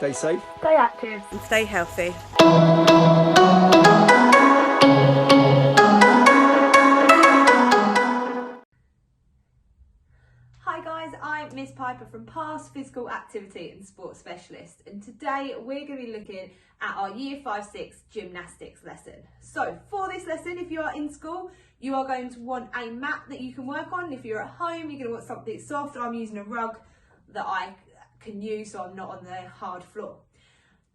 Stay safe. Stay active. And stay healthy. Hi guys, I'm Miss Piper from Past Physical Activity and Sports Specialist, and today we're going to be looking at our Year 5-6 gymnastics lesson. So for this lesson, if you are in school, you are going to want a mat that you can work on. If you're at home, you're going to want something soft. I'm using a rug that I can use so I'm not on the hard floor.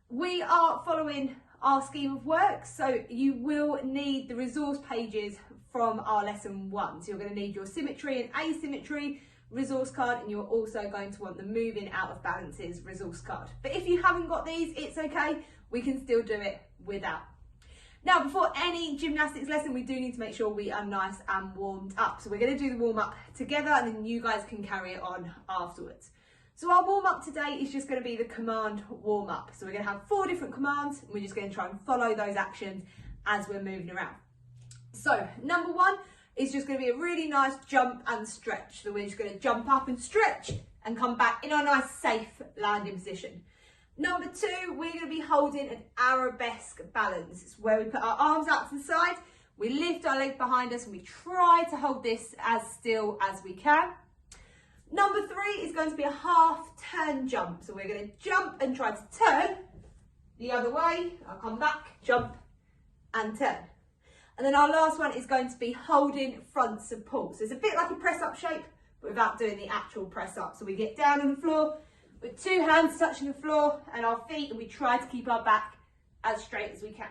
We are following our scheme of work, so you will need the resource pages from our lesson 1. So you're going to need your symmetry and asymmetry resource card, and you're also going to want the moving out of balances resource card. But if you haven't got these, it's okay, we can still do it without. Now, before any gymnastics lesson, we do need to make sure we are nice and warmed up. So we're going to do the warm up together, and then you guys can carry it on afterwards. So our warm up today is just going to be the command warm up. So we're going to have 4 different commands, and we're just going to try and follow those actions as we're moving around. So number 1 is just going to be a really nice jump and stretch. So we're just going to jump up and stretch and come back in our nice safe landing position. Number 2, we're going to be holding an arabesque balance. It's where we put our arms out to the side, we lift our leg behind us, and we try to hold this as still as we can. Number 3 is going to be a half turn jump. So we're going to jump and try to turn the other way. I'll come back, jump and turn. And then our last one is going to be holding front support. So it's a bit like a press up shape, but without doing the actual press up. So we get down on the floor with 2 hands touching the floor and our feet, and we try to keep our back as straight as we can.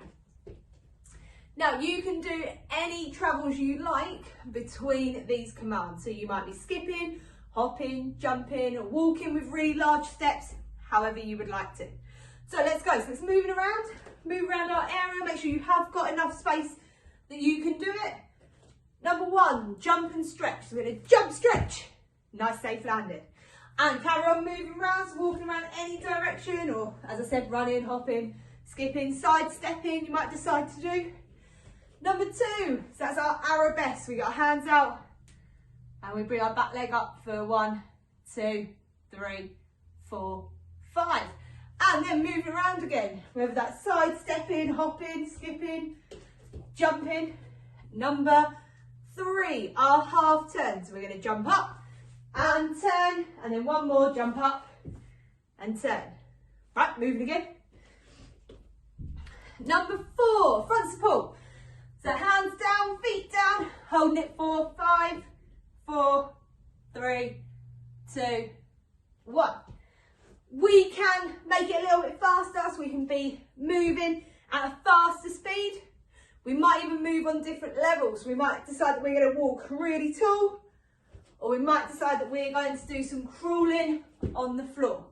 Now you can do any travels you like between these commands. So you might be skipping, hopping, jumping, or walking with really large steps, however you would like to. So let's go. So let's move around our area, make sure you have got enough space that you can do it. Number 1, jump and stretch. So we're going to jump, stretch, nice safe landing. And carry on moving around, so walking around any direction, or as I said, running, hopping, skipping, side stepping, you might decide to do. Number 2, so that's our arabesque. We got our hands out and we bring our back leg up for 1, 2, 3, 4, 5. And then moving around again, whether that's side stepping, hopping, skipping, jumping. Number 3, our half turn. So we're going to jump up and turn, and then 1 more, jump up and turn. Right, moving again. Number 4, front support. So hands down, feet down, holding it for 5, 4, 3, 2, 1. We can make it a little bit faster, so we can be moving at a faster speed. We might even move on different levels. We might decide that we're going to walk really tall, or we might decide that we're going to do some crawling on the floor.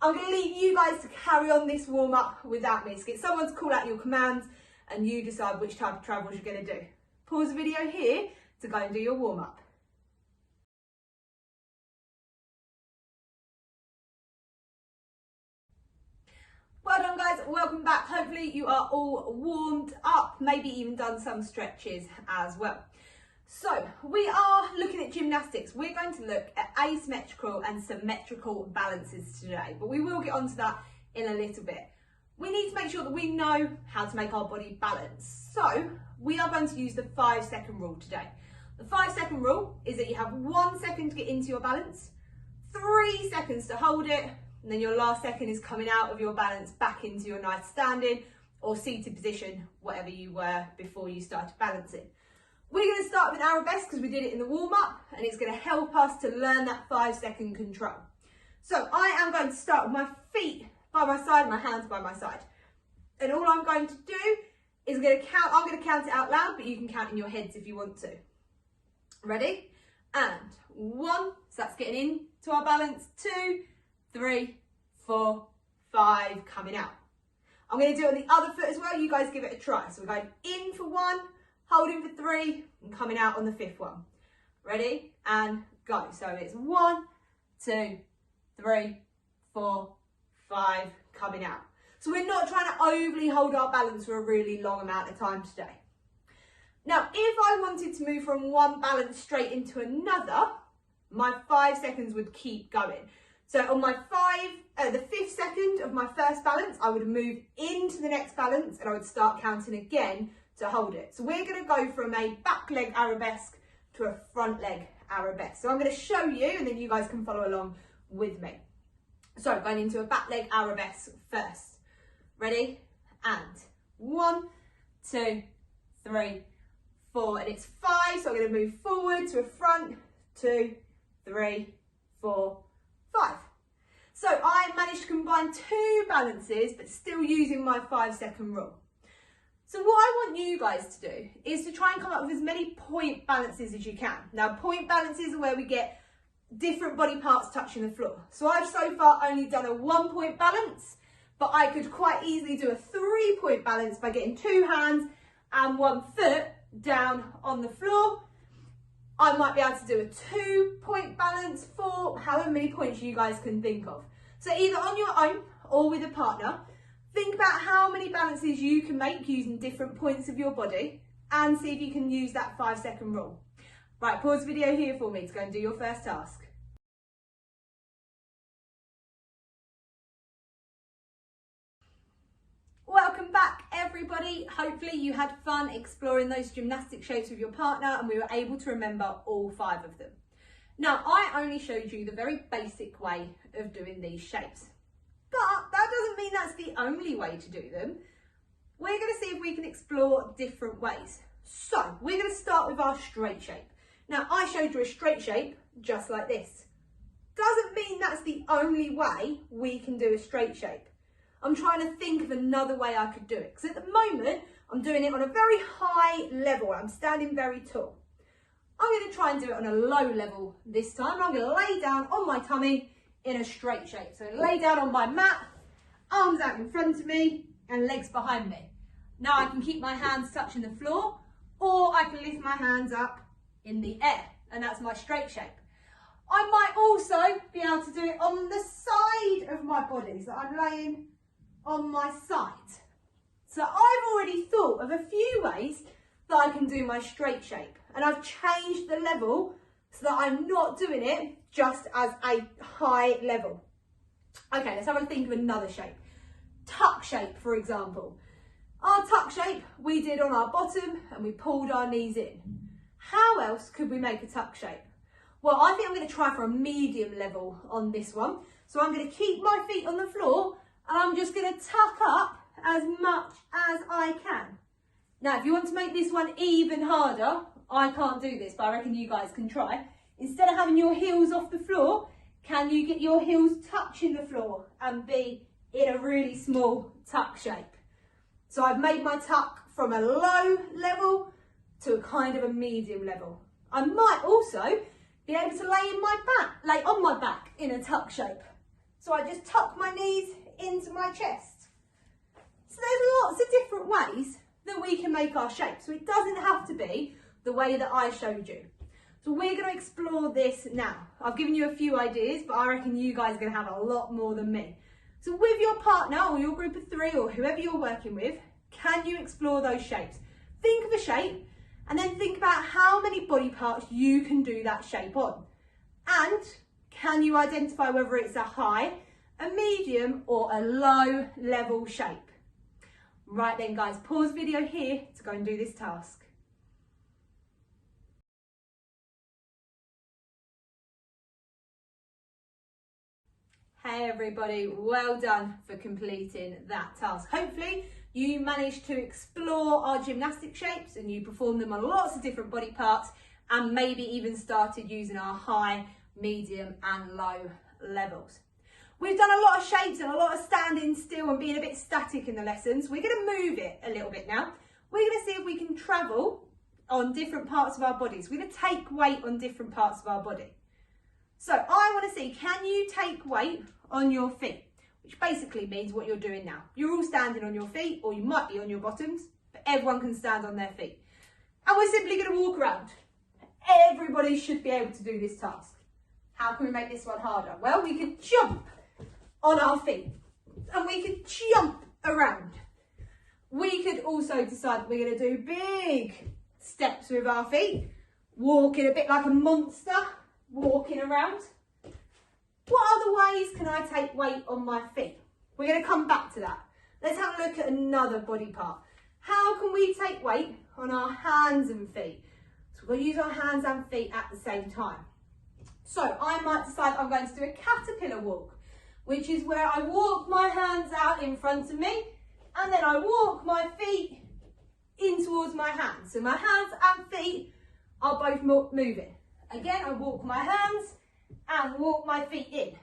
I'm going to leave you guys to carry on this warm up without me. So get someone to call out your commands and you decide which type of travels you're going to do. Pause the video here to go and do your warm up. Well done guys, welcome back. Hopefully you are all warmed up, maybe even done some stretches as well. So we are looking at gymnastics. We're going to look at asymmetrical and symmetrical balances today, but we will get onto that in a little bit. We need to make sure that we know how to make our body balance. So we are going to use the 5-second rule today. The 5-second rule is that you have 1 second to get into your balance, 3 seconds to hold it, and then your last second is coming out of your balance back into your nice standing or seated position, whatever you were before you started balancing. We're going to start with arabesque because we did it in the warm-up, and it's going to help us to learn that 5-second control. So I am going to start with my feet by my side, my hands by my side. And all I'm going to do is I'm going to count it out loud, but you can count in your heads if you want to. Ready? And 1, so that's getting into our balance. 2, 3, 4, 5, coming out. I'm going to do it on the other foot as well. You guys give it a try. So we're going in for 1, holding for 3, and coming out on the 5th one. Ready? And go. So it's 1, 2, 3, 4, 5, coming out. So we're not trying to overly hold our balance for a really long amount of time today. Now, if I wanted to move from one balance straight into another, my 5 seconds would keep going. So on my the 5th second of my first balance, I would move into the next balance and I would start counting again to hold it. So we're going to go from a back leg arabesque to a front leg arabesque. So I'm going to show you and then you guys can follow along with me. So going into a back leg arabesque first. Ready? And 1, 2, 3, 4, and it's 5. So I'm going to move forward to a front, 2, 3, 4, 5. So I managed to combine 2 balances, but still using my 5-second rule. So what I want you guys to do is to try and come up with as many point balances as you can. Now, point balances are where we get different body parts touching the floor. So I've so far only done a 1-point balance, but I could quite easily do a 3-point balance by getting 2 hands and 1 foot down on the floor. I might be able to do a 2-point balance for however many points you guys can think of. So either on your own or with a partner, think about how many balances you can make using different points of your body and see if you can use that 5-second rule. Right, pause the video here for me to go and do your first task. Welcome back everybody. Hopefully you had fun exploring those gymnastic shapes with your partner and we were able to remember all 5 of them. Now I only showed you the very basic way of doing these shapes, but that doesn't mean that's the only way to do them. We're going to see if we can explore different ways. So we're going to start with our straight shape. Now I showed you a straight shape just like this. Doesn't mean that's the only way we can do a straight shape. I'm trying to think of another way I could do it, because at the moment I'm doing it on a very high level. I'm standing very tall. I'm going to try and do it on a low level this time. I'm going to lay down on my tummy in a straight shape. So lay down on my mat, arms out in front of me and legs behind me. Now I can keep my hands touching the floor, or I can lift my hands up in the air, and that's my straight shape. I might also be able to do it on the side of my body, so I'm laying on my side. So I've already thought of a few ways that I can do my straight shape, and I've changed the level so that I'm not doing it just as a high level. Okay, let's have a think of another shape. Tuck shape, for example. Our tuck shape we did on our bottom and we pulled our knees in. How else could we make a tuck shape? Well, I think I'm going to try for a medium level on this one. So I'm going to keep my feet on the floor and I'm just going to tuck up as much as I can. Now, if you want to make this one even harder, I can't do this, but I reckon you guys can try. Instead of having your heels off the floor, can you get your heels touching the floor and be in a really small tuck shape? So I've made my tuck from a low level to a kind of a medium level. I might also be able to lay on my back in a tuck shape. So I just tuck my knees into my chest. So there's lots of different ways that we can make our shape. So it doesn't have to be the way that I showed you. So we're going to explore this now. I've given you a few ideas, but I reckon you guys are going to have a lot more than me. So with your partner or your group of 3 or whoever you're working with, can you explore those shapes? Think of a shape and then think about how many body parts you can do that shape on. And can you identify whether it's a high, a medium or a low level shape? Right then guys, pause video here to go and do this task. Hey everybody, well done for completing that task. Hopefully you managed to explore our gymnastic shapes and you performed them on lots of different body parts and maybe even started using our high, medium and low levels. We've done a lot of shapes and a lot of standing still and being a bit static in the lessons. We're going to move it a little bit now. We're going to see if we can travel on different parts of our bodies. We're going to take weight on different parts of our body. So I want to see, can you take weight on your feet? Which basically means what you're doing now. You're all standing on your feet, or you might be on your bottoms, but everyone can stand on their feet. And we're simply going to walk around. Everybody should be able to do this task. How can we make this one harder? Well, we could jump on our feet and we could jump around. We could also decide that we're going to do big steps with our feet, walking a bit like a monster, walking around. What other ways can I take weight on my feet? We're going to come back to that. Let's have a look at another body part. How can we take weight on our hands and feet? So we're going to use our hands and feet at the same time. So I might decide I'm going to do a caterpillar walk, which is where I walk my hands out in front of me and then I walk my feet in towards my hands. So my hands and feet are both moving. Again, I walk my hands and walk my feet in.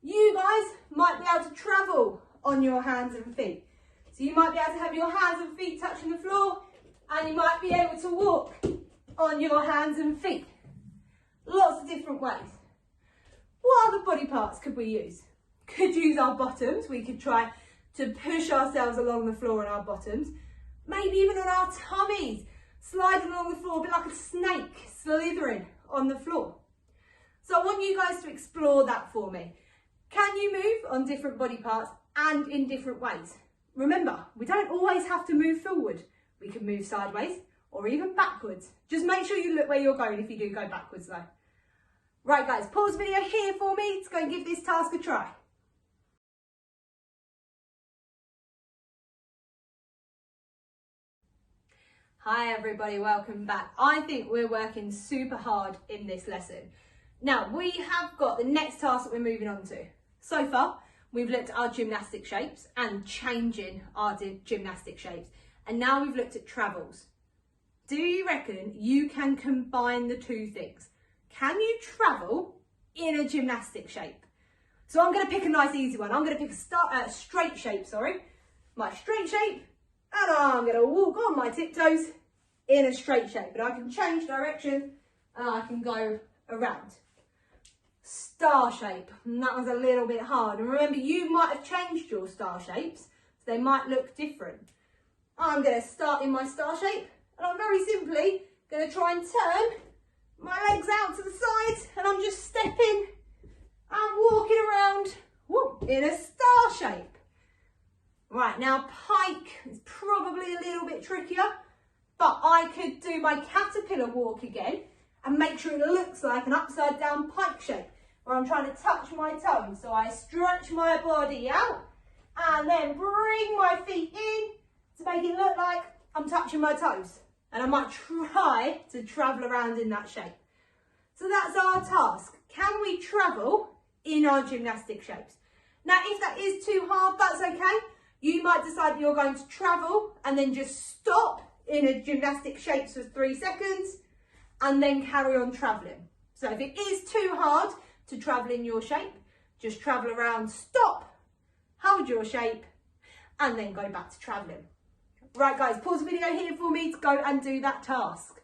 You guys might be able to travel on your hands and feet. So you might be able to have your hands and feet touching the floor and you might be able to walk on your hands and feet. Lots of different ways. What other body parts could we use? Could use our bottoms. We could try to push ourselves along the floor on our bottoms. Maybe even on our tummies, sliding along the floor, a bit like a snake slithering on the floor. So I want you guys to explore that for me. Can you move on different body parts and in different ways? Remember, we don't always have to move forward. We can move sideways or even backwards. Just make sure you look where you're going if you do go backwards though. Right guys, pause the video here for me to go and give this task a try. Hi everybody, welcome back. I think we're working super hard in this lesson. Now we have got the next task that we're moving on to. So far, we've looked at our gymnastic shapes and changing our gymnastic shapes. And now we've looked at travels. Do you reckon you can combine the two things? Can you travel in a gymnastic shape? So I'm going to pick a nice easy one. I'm going to pick a straight shape, my straight shape, and I'm going to walk on my tiptoes in a straight shape. But I can change direction and I can go around. Star shape, and that was a little bit hard. And remember, you might have changed your star shapes, so they might look different. I'm going to start in my star shape, and I'm very simply going to try and turn my legs out to the side, and I'm just stepping and walking around in a star shape. Right, now pike is probably a little bit trickier, but I could do my caterpillar walk again and make sure it looks like an upside down pike shape, where I'm trying to touch my toes. So I stretch my body out and then bring my feet in to make it look like I'm touching my toes. And I might try to travel around in that shape. So that's our task. Can we travel in our gymnastic shapes? Now, if that is too hard, that's okay. You might decide that you're going to travel and then just stop in a gymnastic shape for 3 seconds and then carry on traveling. So if it is too hard to travel in your shape, just travel around, stop, hold your shape, and then go back to traveling. Right guys, pause the video here for me to go and do that task.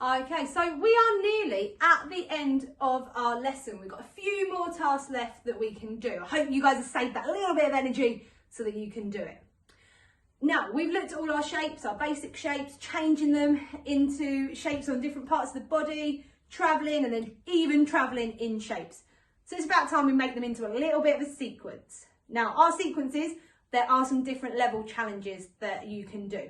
Okay, so we are nearly at the end of our lesson. We've got a few more tasks left that we can do. I hope you guys have saved that little bit of energy so that you can do it. Now, we've looked at all our shapes, our basic shapes, changing them into shapes on different parts of the body, travelling, and then even travelling in shapes. So it's about time we make them into a little bit of a sequence. Now, our sequences, there are some different level challenges that you can do.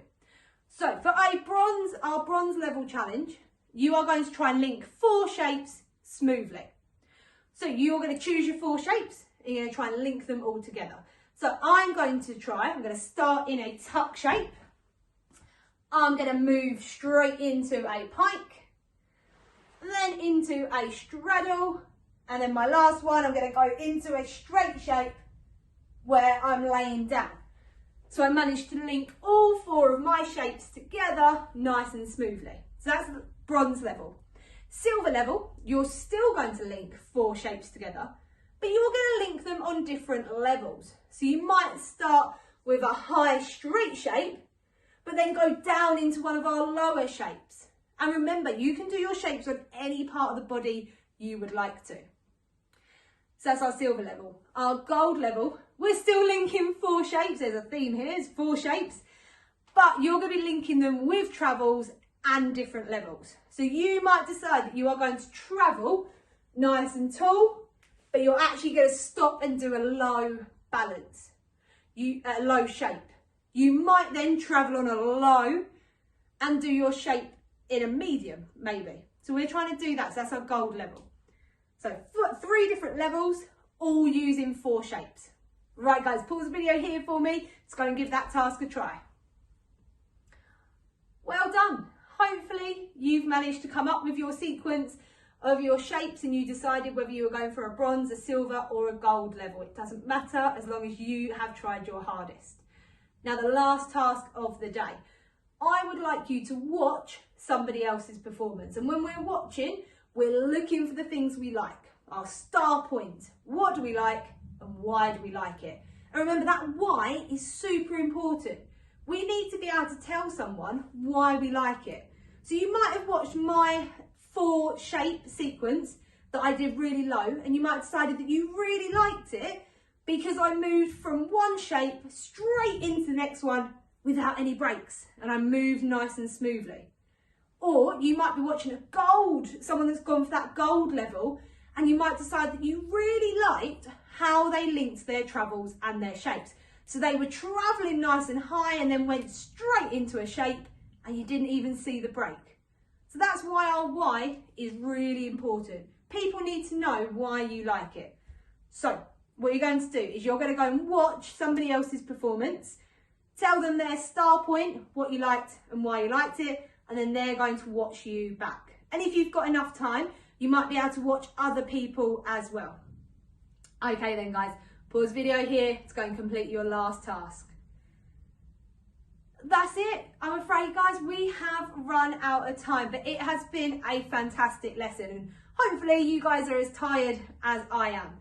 So for our bronze level challenge, you are going to try and link 4 shapes smoothly. So you're going to choose your 4 shapes and you're going to try and link them all together. So I'm going to start in a tuck shape. I'm going to move straight into a pike, then into a straddle, and then my last one, I'm going to go into a straight shape where I'm laying down. So I managed to link all 4 of my shapes together nice and smoothly. So that's bronze level. Silver level, you're still going to link 4 shapes together, but you're going to link them on different levels. So you might start with a high straight shape, but then go down into one of our lower shapes. And remember, you can do your shapes on any part of the body you would like to. So that's our silver level. Our gold level, we're still linking 4 shapes. There's a theme here, it's 4 shapes, but you're going to be linking them with travels and different levels. So you might decide that you are going to travel nice and tall, but you're actually going to stop and do a low balance, a low shape. You might then travel on a low and do your shape in a medium, maybe. So we're trying to do that, so that's our gold level. So 3 different levels, all using 4 shapes. Right guys, pause the video here for me. Let's go and give that task a try. Well done. Hopefully you've managed to come up with your sequence of your shapes and you decided whether you were going for a bronze, a silver or a gold level. It doesn't matter as long as you have tried your hardest. Now the last task of the day. I would like you to watch somebody else's performance, and when we're watching, we're looking for the things we like, our star point. What do we like and why do we like it? And remember, that why is super important. We need to be able to tell someone why we like it. So you might have watched my 4 shape sequence that I did really low, and you might have decided that you really liked it because I moved from one shape straight into the next one without any breaks, and I moved nice and smoothly. Or you might be watching a gold, someone that's gone for that gold level, and you might decide that you really liked how they linked their travels and their shapes. So they were traveling nice and high and then went straight into a shape and you didn't even see the break. So that's why our why is really important. People need to know why you like it. So what you're going to do is you're going to go and watch somebody else's performance, tell them their star point, what you liked and why you liked it, and then they're going to watch you back. And if you've got enough time, you might be able to watch other people as well. Okay then guys, pause video here to go and complete your last task. That's it. I'm afraid guys, we have run out of time, but it has been a fantastic lesson and hopefully you guys are as tired as I am.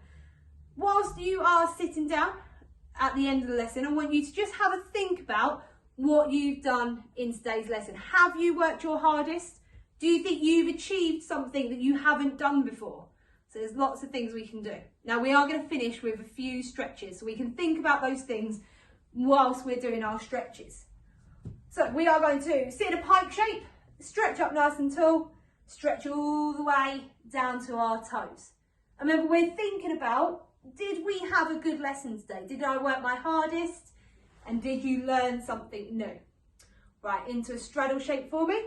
Whilst you are sitting down at the end of the lesson, I want you to just have a think about what you've done in today's lesson. Have you worked your hardest? Do you think you've achieved something that you haven't done before? So there's lots of things we can do. Now we are going to finish with a few stretches so we can think about those things whilst we're doing our stretches. So we are going to sit in a pike shape, stretch up nice and tall, stretch all the way down to our toes. And remember, we're thinking about, did we have a good lesson today? Did I work my hardest? And did you learn something new? Right, into a straddle shape for me.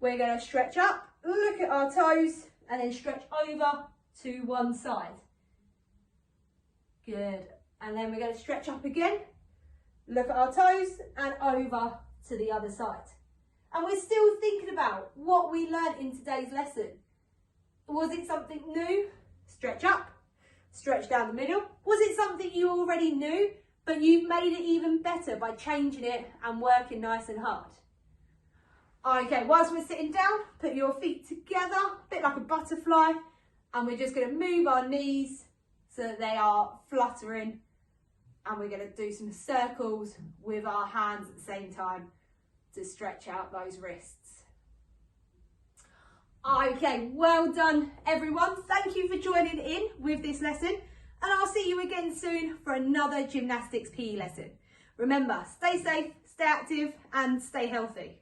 We're going to stretch up, look at our toes, and then stretch over to one side. Good. And then we're going to stretch up again, look at our toes, and over to the other side. And we're still thinking about what we learned in today's lesson. Was it something new? Stretch up, stretch down the middle. Was it something you already knew, but you've made it even better by changing it and working nice and hard? Okay, whilst we're sitting down, put your feet together, a bit like a butterfly, and we're just going to move our knees so that they are fluttering, and we're going to do some circles with our hands at the same time to stretch out those wrists. Okay, well done everyone. Thank you for joining in with this lesson, and I'll see you again soon for another gymnastics PE lesson. Remember, stay safe, stay active and stay healthy.